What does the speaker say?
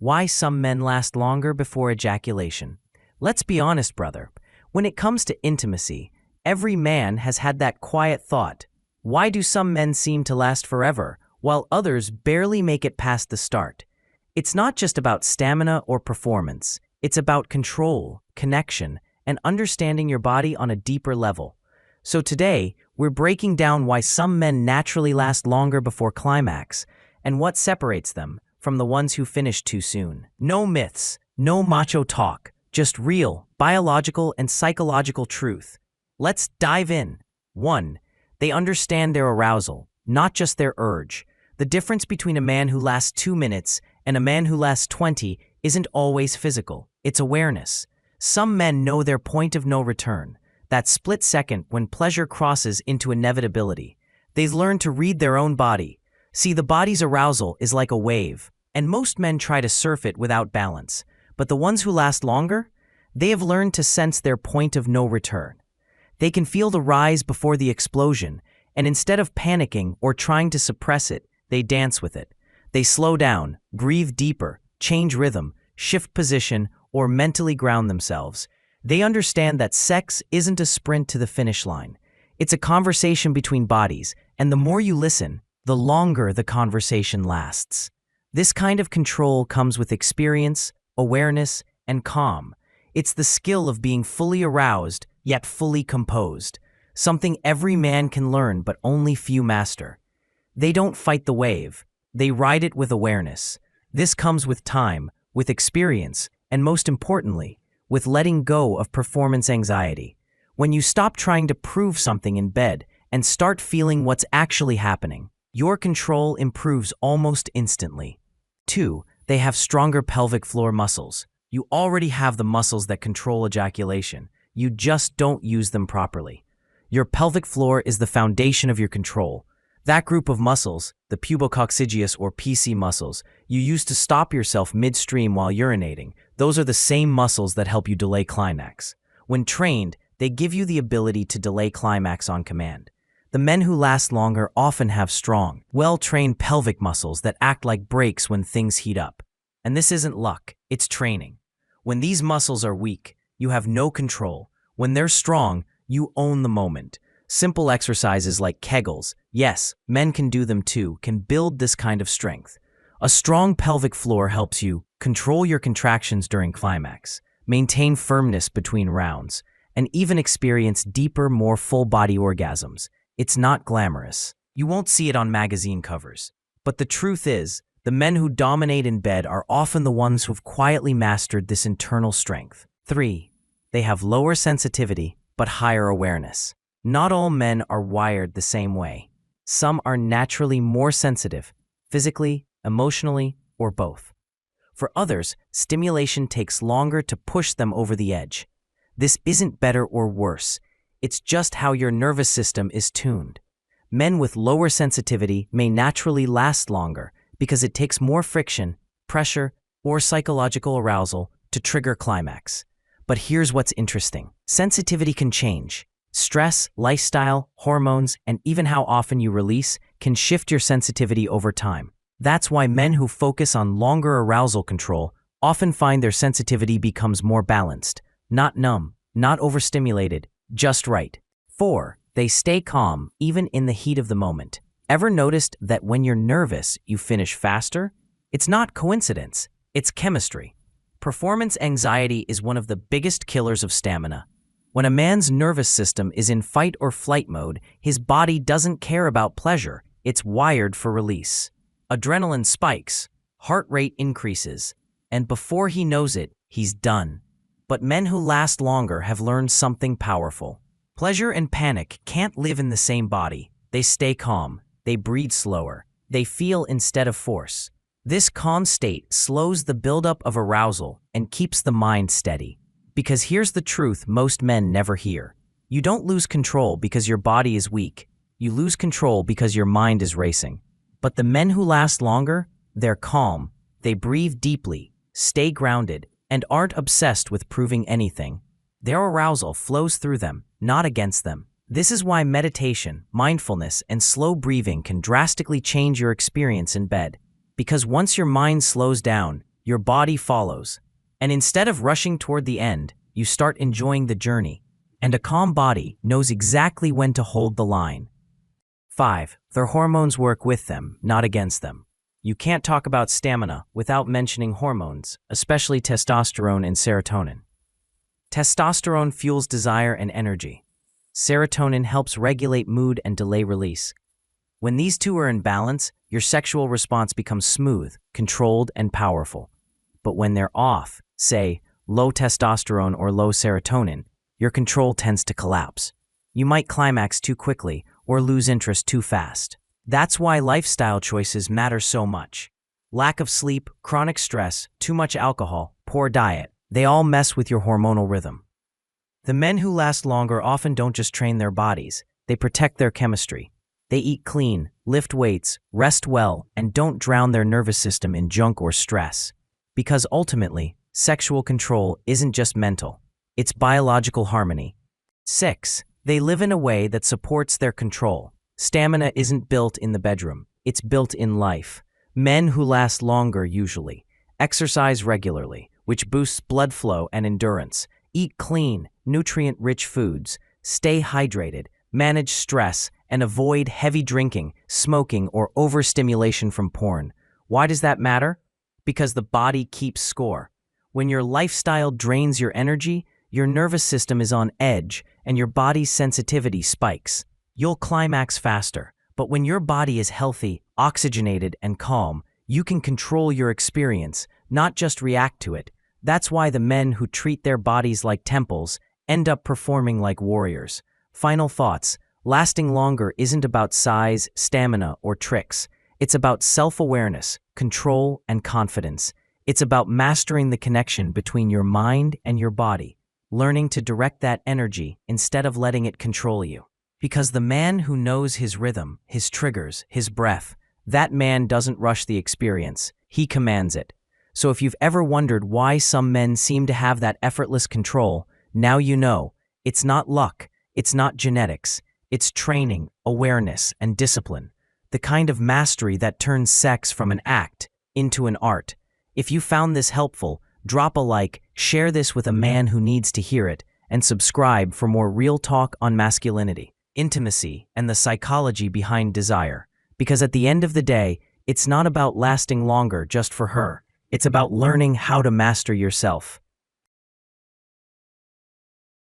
Why some men last longer before ejaculation. Let's be honest, brother. When it comes to intimacy, every man has had that quiet thought. Why do some men seem to last forever, while others barely make it past the start? It's not just about stamina or performance. It's about control, connection, and understanding your body on a deeper level. So today, we're breaking down why some men naturally last longer before climax, and what separates them from the ones who finish too soon. No myths, no macho talk, just real, biological and psychological truth. Let's dive in. 1. They understand their arousal, not just their urge. The difference between a man who lasts 2 minutes and a man who lasts 20 isn't always physical, it's awareness. Some men know their point of no return, that split second when pleasure crosses into inevitability. They've learned to read their own body. See, the body's arousal is like a wave, and most men try to surf it without balance. But the ones who last longer? They have learned to sense their point of no return. They can feel the rise before the explosion, and instead of panicking or trying to suppress it, they dance with it. They slow down, breathe deeper, change rhythm, shift position, or mentally ground themselves. They understand that sex isn't a sprint to the finish line. It's a conversation between bodies, and the more you listen, the longer the conversation lasts. This kind of control comes with experience, awareness, and calm. It's the skill of being fully aroused, yet fully composed, something every man can learn but only few master. They don't fight the wave, they ride it with awareness. This comes with time, with experience, and most importantly, with letting go of performance anxiety. When you stop trying to prove something in bed and start feeling what's actually happening, your control improves almost instantly. 2. They have stronger pelvic floor muscles. You already have the muscles that control ejaculation. You just don't use them properly. Your pelvic floor is the foundation of your control. That group of muscles, the pubococcygeus or PC muscles, you use to stop yourself midstream while urinating, those are the same muscles that help you delay climax. When trained, they give you the ability to delay climax on command. The men who last longer often have strong, well-trained pelvic muscles that act like brakes when things heat up. And this isn't luck, it's training. When these muscles are weak, you have no control. When they're strong, you own the moment. Simple exercises like Kegels, yes, men can do them too, can build this kind of strength. A strong pelvic floor helps you control your contractions during climax, maintain firmness between rounds, and even experience deeper, more full-body orgasms. It's not glamorous. You won't see it on magazine covers. But the truth is, the men who dominate in bed are often the ones who've quietly mastered this internal strength. 3. They have lower sensitivity, but higher awareness. Not all men are wired the same way. Some are naturally more sensitive, physically, emotionally, or both. For others, stimulation takes longer to push them over the edge. This isn't better or worse. It's just how your nervous system is tuned. Men with lower sensitivity may naturally last longer because it takes more friction, pressure, or psychological arousal to trigger climax. But here's what's interesting. Sensitivity can change. Stress, lifestyle, hormones, and even how often you release can shift your sensitivity over time. That's why men who focus on longer arousal control often find their sensitivity becomes more balanced, not numb, not overstimulated, just right. 4. They stay calm, even in the heat of the moment. Ever noticed that when you're nervous, you finish faster? It's not coincidence, it's chemistry. Performance anxiety is one of the biggest killers of stamina. When a man's nervous system is in fight or flight mode, his body doesn't care about pleasure, it's wired for release. Adrenaline spikes, heart rate increases, and before he knows it, he's done. But men who last longer have learned something powerful. Pleasure and panic can't live in the same body. They stay calm, they breathe slower, they feel instead of force. This calm state slows the buildup of arousal and keeps the mind steady. Because here's the truth most men never hear. You don't lose control because your body is weak. You lose control because your mind is racing. But the men who last longer, they're calm, they breathe deeply, stay grounded, and aren't obsessed with proving anything. Their arousal flows through them, not against them. This is why meditation, mindfulness, and slow breathing can drastically change your experience in bed. Because once your mind slows down, your body follows. And instead of rushing toward the end, you start enjoying the journey. And a calm body knows exactly when to hold the line. 5. Their hormones work with them, not against them. You can't talk about stamina without mentioning hormones, especially testosterone and serotonin. Testosterone fuels desire and energy. Serotonin helps regulate mood and delay release. When these two are in balance, your sexual response becomes smooth, controlled, and powerful. But when they're off, say, low testosterone or low serotonin, your control tends to collapse. You might climax too quickly or lose interest too fast. That's why lifestyle choices matter so much. Lack of sleep, chronic stress, too much alcohol, poor diet, they all mess with your hormonal rhythm. The men who last longer often don't just train their bodies, they protect their chemistry. They eat clean, lift weights, rest well, and don't drown their nervous system in junk or stress. Because ultimately, sexual control isn't just mental, it's biological harmony. 6. They live in a way that supports their control. Stamina isn't built in the bedroom, it's built in life. Men who last longer usually exercise regularly, which boosts blood flow and endurance, eat clean, nutrient-rich foods, stay hydrated, manage stress, and avoid heavy drinking, smoking, or overstimulation from porn. Why does that matter? Because the body keeps score. When your lifestyle drains your energy, your nervous system is on edge and your body's sensitivity spikes. You'll climax faster, but when your body is healthy, oxygenated, and calm, you can control your experience, not just react to it. That's why the men who treat their bodies like temples end up performing like warriors. Final thoughts. Lasting longer isn't about size, stamina, or tricks. It's about self-awareness, control, and confidence. It's about mastering the connection between your mind and your body, learning to direct that energy instead of letting it control you. Because the man who knows his rhythm, his triggers, his breath, that man doesn't rush the experience, he commands it. So if you've ever wondered why some men seem to have that effortless control, now you know. It's not luck, it's not genetics, it's training, awareness, and discipline. The kind of mastery that turns sex from an act into an art. If you found this helpful, drop a like, share this with a man who needs to hear it, and subscribe for more real talk on masculinity, intimacy, and the psychology behind desire. Because at the end of the day, it's not about lasting longer just for her. It's about learning how to master yourself.